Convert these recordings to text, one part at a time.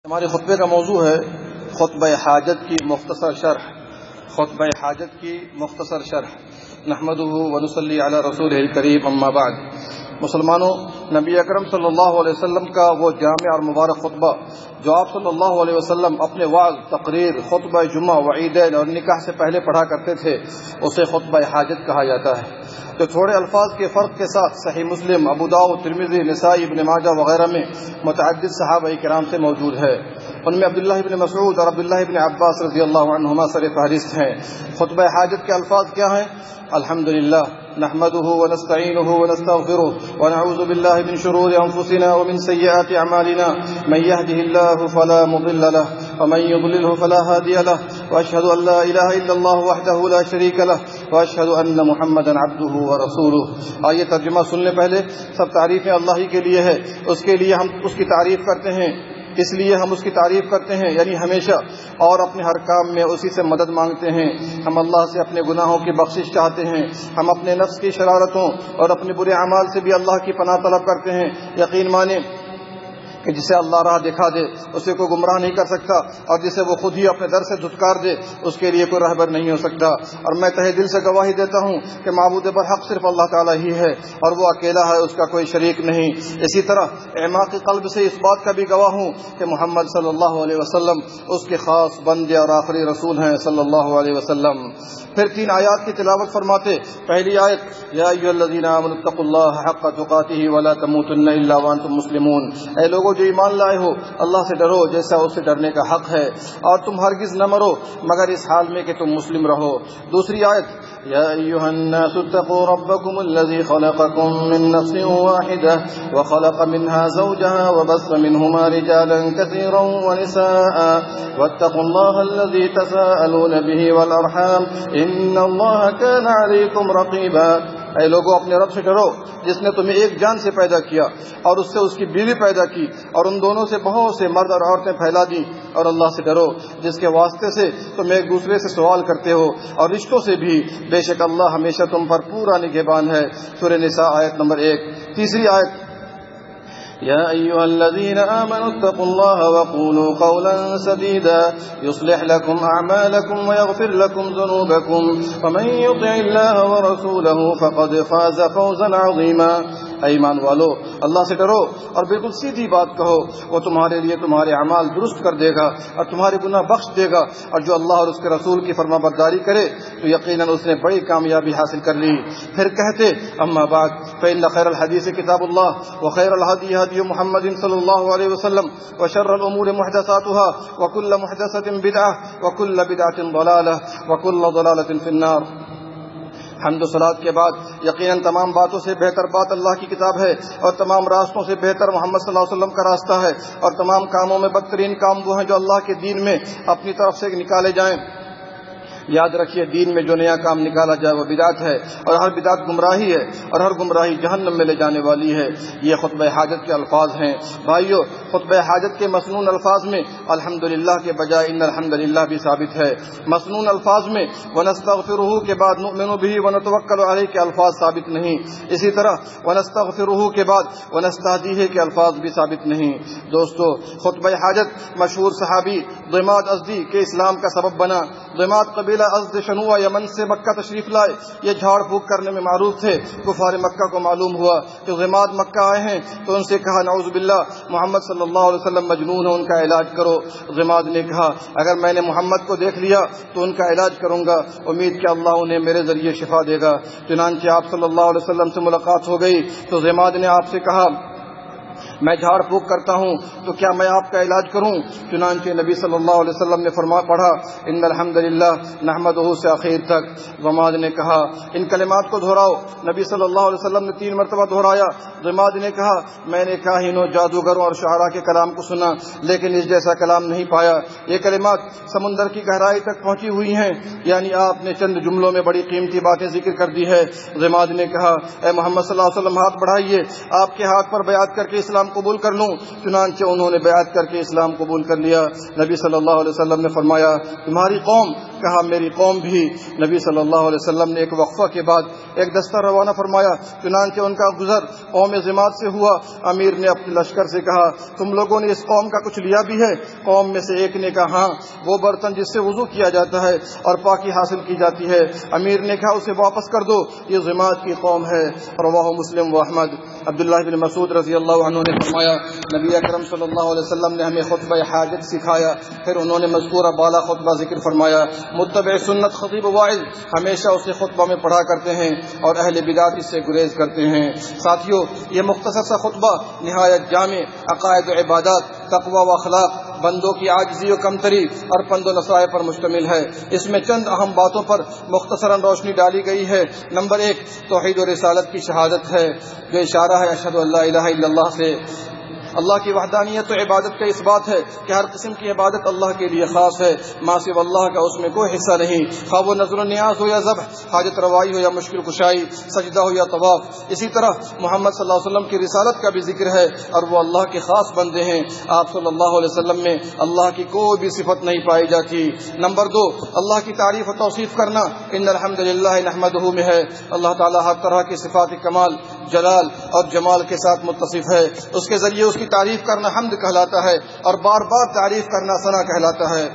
ہمارے خطبے کا موضوع ہے خطبہ حاجت کی مختصر شرح. خطبہ حاجت کی مختصر شرح. نحمدہ ونصلی علی رسولہ الکریم، اما بعد. مسلمانوں، نبی اکرم صلی اللہ علیہ وسلم کا وہ جامع اور مبارک خطبہ جو آپ صلی اللہ علیہ وسلم اپنے وعظ، تقریر، خطبہ جمعہ و عیدین اور نکاح سے پہلے پڑھا کرتے تھے، اسے خطبہ حاجت کہا جاتا ہے، جو تھوڑے الفاظ کے فرق کے ساتھ صحیح مسلم، ابو داؤد، ترمذی، نسائی، ابن ماجہ وغیرہ میں متعدد صحابہ کرام سے موجود ہے. ان میں عبداللہ ابن مسعود اور عبداللہ ابن عباس رضی اللہ عنہما سر فہرست ہیں. خطبہ حاجت کے الفاظ کیا ہیں؟ الحمدللہ نحمده ونستعینه ونستغفره ونعوذ باللہ من شرور انفسنا ومن سیئات اعمالنا من يهده الله فلا مضل له ومن يضلله فلا هادي له واشهد ان لا اله الا الله وحده لا شريك له واشهد ان محمدا عبده ورسوله. آئیے ترجمہ سن لیں. پہلے سب تعریفیں اللہ ہی کے لیے ہے، اس کے لیے ہم اس کی تعریف کرتے ہیں، اس لیے ہم اس کی تعریف کرتے ہیں، یعنی ہمیشہ، اور اپنے ہر کام میں اسی سے مدد مانگتے ہیں. ہم اللہ سے اپنے گناہوں کی بخشش چاہتے ہیں. ہم اپنے نفس کی شرارتوں اور اپنے برے اعمال سے بھی اللہ کی پناہ طلب کرتے ہیں. یقین مانیں کہ جسے اللہ راہ دکھا دے اسے کوئی گمراہ نہیں کر سکتا، اور جسے وہ خود ہی اپنے در سے دھتکار دے اس کے لیے کوئی رہبر نہیں ہو سکتا. اور میں تہہ دل سے گواہی دیتا ہوں کہ معبود برحق صرف اللہ تعالیٰ ہی ہے، اور وہ اکیلا ہے، اس کا کوئی شریک نہیں. اسی طرح اعماق قلب سے اس بات کا بھی گواہ ہوں کہ محمد صلی اللہ علیہ وسلم اس کے خاص بندے اور آخری رسول ہیں صلی اللہ علیہ وسلم. پھر 3 آیات کی تلاوت فرماتے. پہلی آیت، یا ایھا الذین آمنوا اتقوا اللہ حق تقاتہ ولا تموتن الا وانتم مسلمون. اے لوگو جو ایمان لائے ہو، اللہ سے ڈرو جیسا اس سے ڈرنے کا حق ہے، اور تم ہرگز نہ مرو مگر اس حال میں کہ تم مسلم رہو. دوسری آیت، یا ایھا الناس اتقوا ربکم الذی خلقکم من نفس واحدہ وخلق منها زوجها وبث منهما رجالا كثيرا ونساء واتقوا الله الذي تساءلون به والارحام ان اللہ کان علیکم رقیبا. اے لوگو اپنے رب سے ڈرو جس نے تمہیں ایک جان سے پیدا کیا اور اس سے اس کی بیوی پیدا کی اور ان دونوں سے بہت سے مرد اور عورتیں پھیلا دیں. اور اللہ سے ڈرو جس کے واسطے سے تم ایک دوسرے سے سوال کرتے ہو، اور رشتوں سے بھی، بے شک اللہ ہمیشہ تم پر پورا نگہبان ہے. سورہ نساء آیت نمبر 1. تیسری آیت، یا ایھا الذین آمنوا اتقوا اللہ وقولوا قولا سدیدا یصلح لکم اعمالکم ویغفر لکم ذنوبکم ومن یطع اللہ ورسولہ فقد فاز فوزا عظیما. اے ایمان والو، اللہ سے ڈرو اور بالکل سیدھی بات کہو، وہ تمہارے لیے تمہارے اعمال درست کر دے گا اور تمہارے گناہ بخش دے گا. اور جو اللہ اور اس کے رسول کی فرما برداری کرے تو یقیناً اس نے بڑی کامیابی حاصل کر لی. پھر کہتے، اما بعد فإن خیر الحدیث کتاب اللہ وخیر الہدی ہدی محمد صلی اللہ علیہ وسلم وشر الامور محدثاتها وكل محدثة بدعة وكل بدعة ضلالة وكل ضلالة في النار. حمد و صلات کے بعد یقیناً تمام باتوں سے بہتر بات اللہ کی کتاب ہے، اور تمام راستوں سے بہتر محمد صلی اللہ علیہ وسلم کا راستہ ہے، اور تمام کاموں میں بدترین کام وہ ہیں جو اللہ کے دین میں اپنی طرف سے نکالے جائیں. یاد رکھیے، دین میں جو نیا کام نکالا جائے وہ بدعت ہے، اور ہر بدعت گمراہی ہے، اور ہر گمراہی جہنم میں لے جانے والی ہے. یہ خطبہ حاجت کے الفاظ ہیں. بھائیو، خطبہ حاجت کے مسنون الفاظ میں الحمدللہ کے بجائے ان الحمدللہ بھی ثابت ہے. مسنون الفاظ میں ونستغفرہ کے بعد نؤمن بہ ونتوکل علیہ کے الفاظ ثابت نہیں. اسی طرح ونستغفرہ کے بعد ونستہدیہ کے الفاظ بھی ثابت نہیں. دوستو، خطبہ حاجت مشہور صحابی ضماد ازدی کے اسلام کا سبب بنا. ضماد قبیلہ ازد شنوع یمن سے مکہ تشریف لائے. یہ جھاڑ پھونک کرنے میں معروف تھے. کفار مکہ کو معلوم ہوا کہ ضماد مکہ آئے ہیں تو ان سے کہا، نعوذ باللہ، محمد صلی اللہ علیہ وسلم مجنون ہے، ان کا علاج کرو. ضماد نے کہا، اگر میں نے محمد کو دیکھ لیا تو ان کا علاج کروں گا، امید کہ اللہ انہیں میرے ذریعے شفا دے گا. چنانچہ آپ صلی اللہ علیہ وسلم سے ملاقات ہو گئی تو ضماد نے آپ سے کہا، میں جھاڑ پھونک کرتا ہوں تو کیا میں آپ کا علاج کروں؟ چنانچہ نبی صلی اللہ علیہ وسلم نے پڑھا، ان الحمدللہ نحمدہ سے آخر تک. ضماد نے کہا، ان کلمات کو دہراؤ. نبی صلی اللہ علیہ وسلم نے 3 مرتبہ دہرایا. ضماد نے کہا، میں نے کاہنوں، جادوگروں اور شعراء کے کلام کو سنا لیکن اس جیسا کلام نہیں پایا. یہ کلمات سمندر کی گہرائی تک پہنچی ہوئی ہیں، یعنی آپ نے چند جملوں میں بڑی قیمتی باتیں ذکر کر دی ہے. ضماد نے کہا، اے محمد صلی اللہ علیہ وسلم، ہاتھ بڑھائیے. آپ کے ہاتھ پر بیعت کر کے اسلام اسلام قبول کر لوں۔ چنانچہ انہوں نے بیعت کر کے اسلام قبول کر لیا۔ نبی صلی اللہ علیہ وسلم نے فرمایا تمہاری قوم؟ کہا میری قوم بھی۔ نبی صلی اللہ علیہ وسلم نے ایک وقفہ کے بعد ایک دستہ روانہ فرمایا، چنانچہ ان کا گزر قوم ذمات سے ہوا۔ امیر نے اپنے لشکر سے کہا تم لوگوں نے اس قوم کا کچھ لیا بھی ہے؟ قوم میں سے ایک نے کہا ہاں، وہ برتن جس سے وضو کیا جاتا ہے اور پاکی حاصل کی جاتی ہے۔ امیر نے کہا اسے واپس کر دو، یہ ذمات کی قوم ہے۔ رواہ مسلم و احمد۔ عبداللہ بن مسعود رضی اللہ عنہ نے فرمایا نبی اکرم صلی اللہ علیہ وسلم نے ہمیں خطبہ حاجت سکھایا، پھر انہوں نے مذکورہ بالا خطبہ ذکر فرمایا۔ متبع سنت خطیب واعظ ہمیشہ اسے خطبہ میں پڑھا کرتے ہیں اور اہل بدعت اس سے گریز کرتے ہیں۔ ساتھیو، یہ مختصر سا خطبہ نہایت جامع عقائد و عبادات، تقوی و اخلاق، بندوں کی عاجزی و کمتری اور پند و نصائح پر مشتمل ہے۔ اس میں چند اہم باتوں پر مختصراً روشنی ڈالی گئی ہے۔ نمبر 1 توحید و رسالت کی شہادت ہے، جو اشارہ ہے اشہد ان لا الہ الا اللہ سے۔ اللہ کی وحدانیت و عبادت کا اس بات ہے کہ ہر قسم کی عبادت اللہ کے لیے خاص ہے، ما سوی اللہ کا اس میں کوئی حصہ نہیں، خواہ وہ نظر و نیاز ہو یا ذبح، حاجت روائی ہو یا مشکل کشائی، سجدہ ہو یا طواف۔ اسی طرح محمد صلی اللہ علیہ وسلم کی رسالت کا بھی ذکر ہے اور وہ اللہ کے خاص بندے ہیں۔ آپ صلی اللہ علیہ وسلم میں اللہ کی کوئی بھی صفت نہیں پائی جاتی۔ نمبر 2 اللہ کی تعریف و توصیف کرنا، ان الحمدللہ نحمدہ میں ہے۔ اللہ تعالیٰ ہر طرح کی صفات کمال، جلال اور جمال کے ساتھ متصف ہے، اس کے ذریعے اس کی تعریف کرنا حمد کہلاتا ہے اور بار بار تعریف کرنا ثنا کہلاتا ہے۔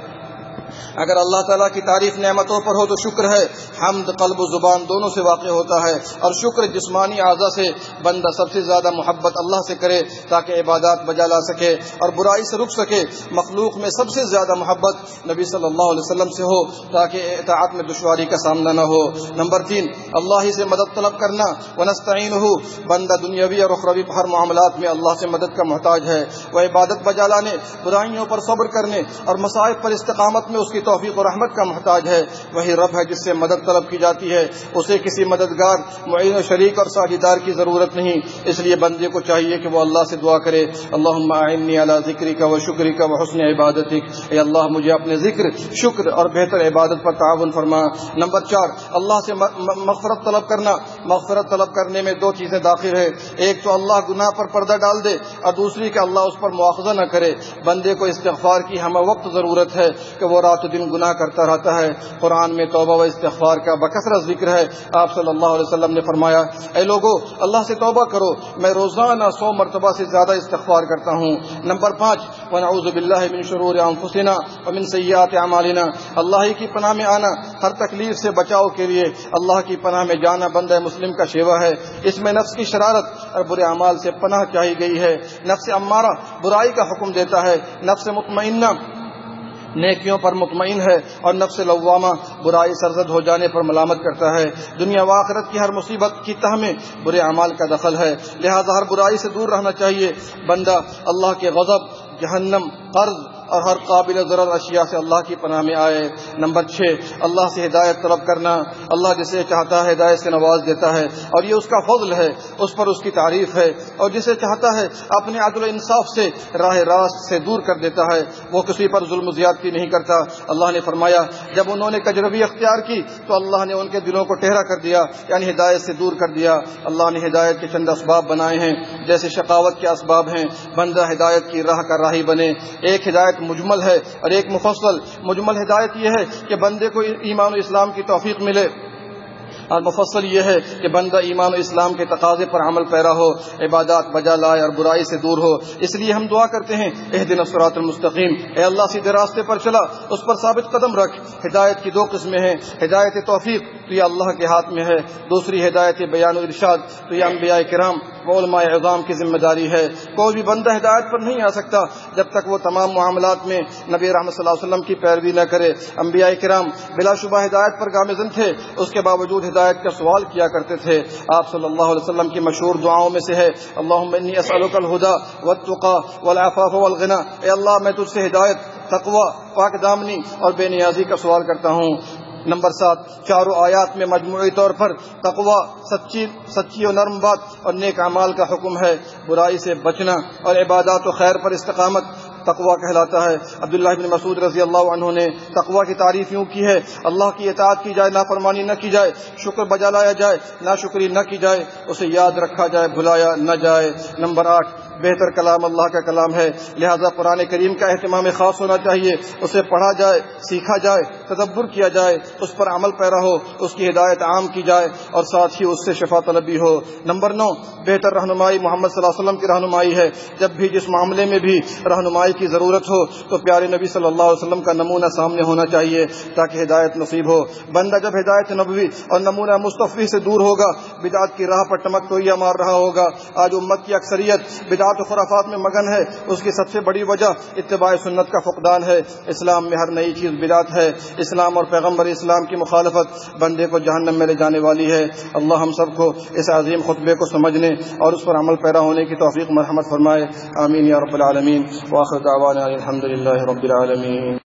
اگر اللہ تعالیٰ کی تعریف نعمتوں پر ہو تو شکر ہے۔ حمد قلب و زبان دونوں سے واقع ہوتا ہے اور شکر جسمانی اعضاء سے۔ بندہ سب سے زیادہ محبت اللہ سے کرے تاکہ عبادات بجا لا سکے اور برائی سے رک سکے۔ مخلوق میں سب سے زیادہ محبت نبی صلی اللہ علیہ وسلم سے ہو تاکہ اطاعت میں دشواری کا سامنا نہ ہو۔ نمبر 3 اللہ ہی سے مدد طلب کرنا، ونستعینہ، بندہ دنیاوی اور اخروی ہر معاملات میں اللہ سے مدد کا محتاج ہے۔ وہ عبادت بجا لانے، برائیوں پر صبر کرنے اور مصائب پر استقامت میں اس کی توفیق و رحمت کا محتاج ہے۔ وہی رب ہے جس سے مدد طلب کی جاتی ہے، اسے کسی مددگار، معین و شریک اور ساجھیدار کی ضرورت نہیں۔ اس لیے بندے کو چاہیے کہ وہ اللہ سے دعا کرے، اللہم اعنی علی ذکرک و شکرک و حسن عبادتک، اے اللہ مجھے اپنے ذکر، شکر اور بہتر عبادت پر تعاون فرما۔ نمبر 4 اللہ سے مغفرت طلب کرنا۔ مغفرت طلب کرنے میں 2 چیزیں داخل ہیں، ایک تو اللہ گناہ پر پردہ ڈال دے اور دوسری کہ اللہ اس پر مواخذہ نہ کرے۔ بندے کو استغفار کی ہمہ وقت ضرورت ہے کہ وہ رات و دن گناہ کرتا رہتا ہے۔ قرآن میں توبہ و استغفار کا بکثرت ذکر ہے۔ آپ صلی اللہ علیہ وسلم نے فرمایا اے لوگو اللہ سے توبہ کرو، میں روزانہ 100 مرتبہ سے زیادہ استغفار کرتا ہوں۔ نمبر 5 ونعوذ باللہ من شرور انفسنا ومن سیئات اعمالنا، اللہ ہی کی پناہ میں آنا ہر تکلیف سے بچاؤ کے لیے اللہ کی پناہ میں جانا بندہ مسلم کا شیوہ ہے۔ اس میں نفس کی شرارت اور برے اعمال سے پناہ چاہی گئی ہے۔ نفس امارہ برائی کا حکم دیتا ہے، نفس مطمئنہ نیکیوں پر مطمئن ہے اور نفس لوامہ برائی سرزد ہو جانے پر ملامت کرتا ہے۔ دنیا و آخرت کی ہر مصیبت کی تہ میں برے اعمال کا دخل ہے، لہذا ہر برائی سے دور رہنا چاہیے۔ بندہ اللہ کے غضب، جہنم، قرض اور ہر قابل ضرر اشیاء سے اللہ کی پناہ میں آئے۔ نمبر 6 اللہ سے ہدایت طلب کرنا، اللہ جسے چاہتا ہے ہدایت سے نواز دیتا ہے اور یہ اس کا فضل ہے، اس پر اس کی تعریف ہے، اور جسے چاہتا ہے اپنے عدل و انصاف سے راہ راست سے دور کر دیتا ہے، وہ کسی پر ظلم و زیادتی نہیں کرتا۔ اللہ نے فرمایا جب انہوں نے کجروی اختیار کی تو اللہ نے ان کے دلوں کو ٹہرا کر دیا، یعنی ہدایت سے دور کر دیا۔ اللہ نے ہدایت کے چند اسباب بنائے ہیں جیسے شقاوت کے اسباب ہیں، بندہ ہدایت کی راہ کا راہی بنے۔ ایک ہدایت مجمل ہے اور ایک مفصل۔ مجمل ہدایت یہ ہے کہ بندے کو ایمان و اسلام کی توفیق ملے، اور مفصل یہ ہے کہ بندہ ایمان و اسلام کے تقاضے پر عمل پیرا ہو، عبادات بجا لائے اور برائی سے دور ہو۔ اس لیے ہم دعا کرتے ہیں اہدنا الصراط المستقیم، اے اللہ سیدھے راستے پر چلا، اس پر ثابت قدم رکھ۔ ہدایت کی 2 قسمیں ہیں، ہدایت توفیق تو یہ اللہ کے ہاتھ میں ہے، دوسری ہدایت بیان و ارشاد تو یہ انبیاء کرام و علماء اعظام کی ذمہ داری ہے۔ کوئی بھی بندہ ہدایت پر نہیں آ سکتا جب تک وہ تمام معاملات میں نبی رحمت صلی اللہ علیہ وسلم کی پیروی نہ کرے۔ انبیاء کرام بلا شبہ ہدایت پر گامزن تھے، اس کے باوجود ہدایت کا سوال کیا کرتے تھے۔ آپ صلی اللہ علیہ وسلم کی مشہور دعاؤں میں سے ہے اللہم انی اسألک الہدی والتقی والعفاف والغنی، اے اللہ میں تجھ سے ہدایت، تقوی، پاک دامنی اور بے نیازی کا سوال کرتا ہوں۔ نمبر 7 چاروں آیات میں مجموعی طور پر تقوی، سچی و نرم بات اور نیک اعمال کا حکم ہے۔ برائی سے بچنا اور عبادات و خیر پر استقامت تقوی کہلاتا ہے۔ عبداللہ بن مسعود رضی اللہ عنہ نے تقوی کی تعریف یوں کی ہے، اللہ کی اطاعت کی جائے، نافرمانی نہ کی جائے، شکر بجا لایا جائے، ناشکری نہ کی جائے، اسے یاد رکھا جائے، بھلایا نہ جائے۔ نمبر 8 بہتر کلام اللہ کا کلام ہے، لہذا قرآن کریم کا اہتمام خاص ہونا چاہیے، اسے پڑھا جائے، سیکھا جائے، تدبر کیا جائے، اس پر عمل پیرا ہو، اس کی ہدایت عام کی جائے اور ساتھ ہی اس سے شفا طلبی ہو۔ نمبر 9، بہتر رہنمائی محمد صلی اللہ علیہ وسلم کی رہنمائی ہے۔ جب بھی جس معاملے میں بھی رہنمائی کی ضرورت ہو تو پیارے نبی صلی اللہ علیہ وسلم کا نمونہ سامنے ہونا چاہیے تاکہ ہدایت نصیب ہو۔ بندہ جب ہدایت نبوی اور نمونہ مصطفی سے دور ہوگا، بدعت کی راہ پر ٹمک تویا مار رہا ہوگا۔ آج امت کی اکثریت بدعت و خرافات میں مگن ہے، اس کی سب سے بڑی وجہ اتباع سنت کا فقدان ہے۔ اسلام میں ہر نئی چیز بدعت ہے۔ اسلام اور پیغمبر اسلام کی مخالفت بندے کو جہنم میں لے جانے والی ہے۔ اللہ ہم سب کو اس عظیم خطبے کو سمجھنے اور اس پر عمل پیرا ہونے کی توفیق مرحمت فرمائے، آمین یا رب العالمین۔ وآخر دعوانا الحمد للہ رب العالمین۔